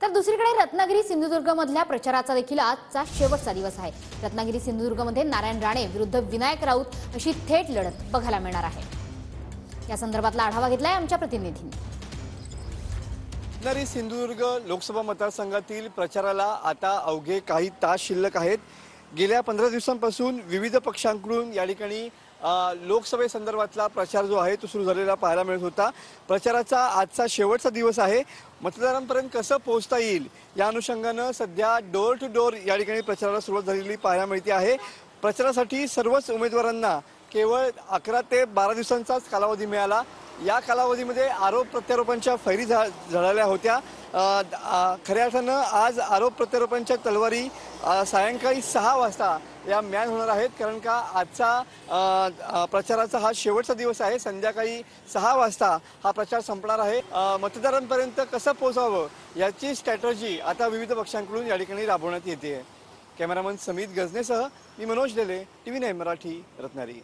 तर दुसरीकडे रत्नागिरी सिंधुदुर्ग मधल्या प्रचाराचा देखील आजचा शेवटचा दिवस आहे। रत्नागिरी सिंधुदुर्ग मध्ये नारायण राणे विरुद्ध विनायक राऊत अशी थेट लढत बघायला मिळणार आहे। या संदर्भातला आढावा घेतलाय आमच्या प्रतिनिधींनी। रत्नागिरी सिंधुदुर्ग लोकसभा मतदारसंघातील प्रचाराला आता अवघे काही तास शिल्लक आहेत। गेल्या 15 दिवसांपासून विविध पक्षांकडून या ठिकाणी लोकसभेसंदर्भातला प्रचार जो आहे तो सुरू झालेला पाहायला मिळत होता। प्रचाराचा आजचा शेवटचा दिवस आहे। मतदारांपर्यंत कसं पोहोचता येईल या अनुषंगानं सध्या डोर टू डोर या ठिकाणी प्रचाराला सुरुवात झालेली पाहायला मिळते आहे। प्रचारासाठी सर्वच उमेदवारांना केवळ 11 ते 12 दिवसांचाच कालावधी मिळाला। या कालावधीमध्ये आरोप प्रत्यारोपांच्या फैरी झळाल्या होत्या। खऱ्या अर्थानं आज आरोप प्रत्यारोपांच्या तलवारी सायंकाळी 6 वाजता या म्यान होणार आहेत, कारण का आजचा प्रचाराचा हा शेवटचा दिवस आहे। संध्याकाळी 6 वाजता हा प्रचार संपणार आहे। मतदारांपर्यंत कसं पोहोचावं याची स्ट्रॅटर्जी आता विविध पक्षांकडून या ठिकाणी राबवण्यात येते। कॅमेरामन समीत गजनेसह मी मनोज लेले, TV9 मराठी, रत्नागिरी।